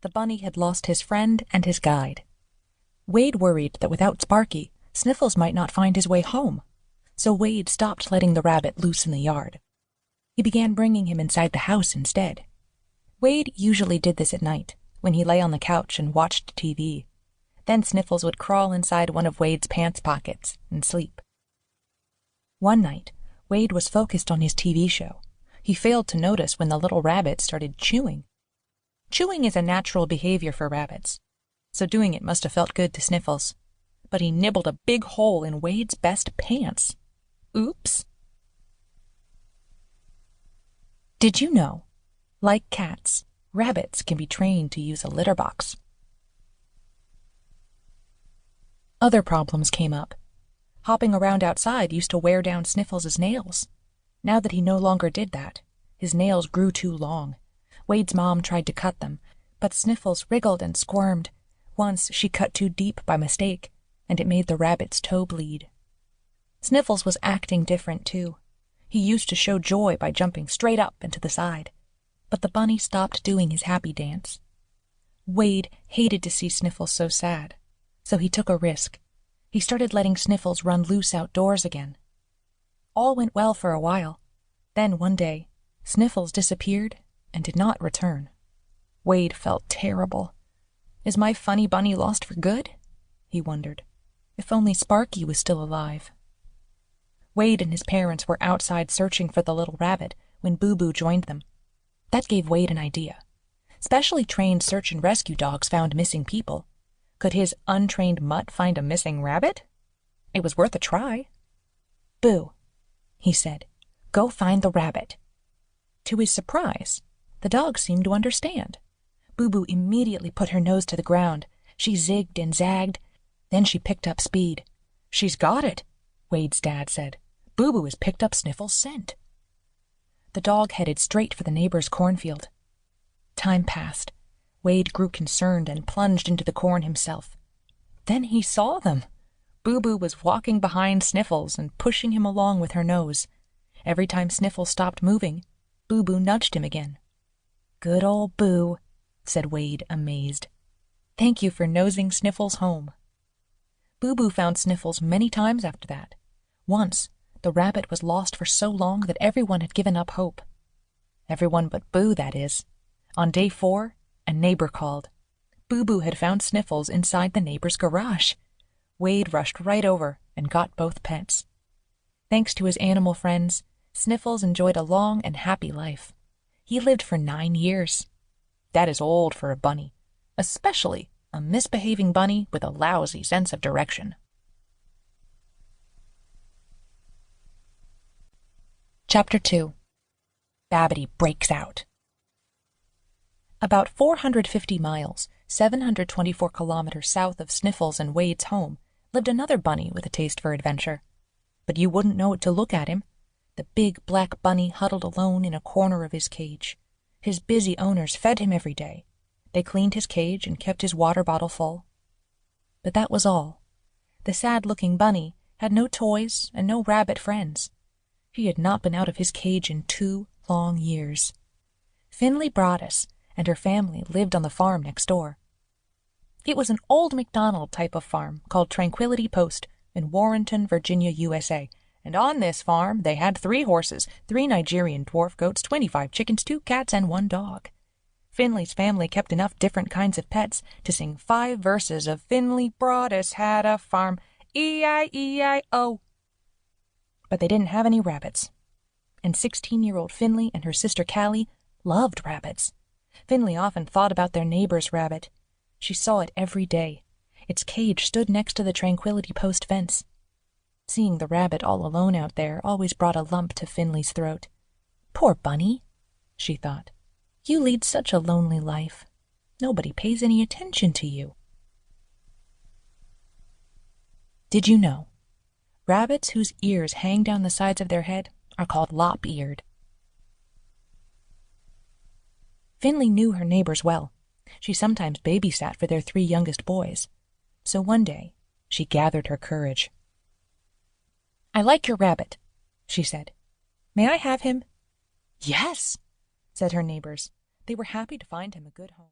The bunny had lost his friend and his guide. Wade worried that without Sparky, Sniffles might not find his way home, so Wade stopped letting the rabbit loose in the yard. He began bringing him inside the house instead. Wade usually did this at night, when he lay on the couch and watched TV. Then Sniffles would crawl inside one of Wade's pants pockets and sleep. One night, Wade was focused on his TV show. He failed to notice when the little rabbit started chewing. Chewing is a natural behavior for rabbits, so doing it must have felt good to Sniffles. But he nibbled a big hole in Wade's best pants. Oops. Did you know, like cats, rabbits can be trained to use a litter box? Other problems came up. Hopping around outside used to wear down Sniffles' nails. Now that he no longer did that, his nails grew too long. Wade's mom tried to cut them, but Sniffles wriggled and squirmed. Once she cut too deep by mistake, and it made the rabbit's toe bleed. Sniffles was acting different, too. He used to show joy by jumping straight up and to the side, but the bunny stopped doing his happy dance. Wade hated to see Sniffles so sad, so he took a risk. He started letting Sniffles run loose outdoors again. All went well for a while. Then one day, Sniffles disappeared and did not return. Wade felt terrible. Is my funny bunny lost for good? He wondered. If only Sparky was still alive. Wade and his parents were outside searching for the little rabbit when Boo Boo joined them. That gave Wade an idea. Specially trained search and rescue dogs found missing people. Could his untrained mutt find a missing rabbit? It was worth a try. Boo, he said, go find the rabbit. To his surprise, the dog seemed to understand. Boo Boo immediately put her nose to the ground. She zigged and zagged. Then she picked up speed. She's got it, Wade's dad said. Boo Boo has picked up Sniffles' scent. The dog headed straight for the neighbor's cornfield. Time passed. Wade grew concerned and plunged into the corn himself. Then he saw them. Boo Boo was walking behind Sniffles and pushing him along with her nose. Every time Sniffles stopped moving, Boo Boo nudged him again. Good old Boo, said Wade, amazed. Thank you for nosing Sniffles home. Boo Boo found Sniffles many times after that. Once, the rabbit was lost for so long that everyone had given up hope. Everyone but Boo, that is. On day 4, a neighbor called. Boo Boo had found Sniffles inside the neighbor's garage. Wade rushed right over and got both pets. Thanks to his animal friends, Sniffles enjoyed a long and happy life. He lived for 9 years. That is old for a bunny, especially a misbehaving bunny with a lousy sense of direction. Chapter 2. Babbity Breaks Out. About 450 miles, 724 kilometers south of Sniffles and Wade's home, lived another bunny with a taste for adventure. But you wouldn't know it to look at him. The big black bunny huddled alone in a corner of his cage. His busy owners fed him every day. They cleaned his cage and kept his water bottle full. But that was all. The sad-looking bunny had no toys and no rabbit friends. He had not been out of his cage in 2 long years. Finley Broaddus and her family lived on the farm next door. It was an old McDonald type of farm called Tranquility Post in Warrenton, Virginia, USA, and on this farm they had 3 horses, 3 Nigerian dwarf goats, 25 chickens, 2 cats, and 1 dog. Finley's family kept enough different kinds of pets to sing 5 verses of Finley Broaddus had a farm, E-I-E-I-O. But they didn't have any rabbits. And 16-year-old Finley and her sister Callie loved rabbits. Finley often thought about their neighbor's rabbit. She saw it every day. Its cage stood next to the Tranquility Post fence. Seeing the rabbit all alone out there always brought a lump to Finley's throat. Poor bunny, she thought. You lead such a lonely life. Nobody pays any attention to you. Did you know? Rabbits whose ears hang down the sides of their head are called lop-eared. Finley knew her neighbors well. She sometimes babysat for their 3 youngest boys. So one day, she gathered her courage. I like your rabbit, she said. May I have him? Yes, said her neighbors. They were happy to find him a good home.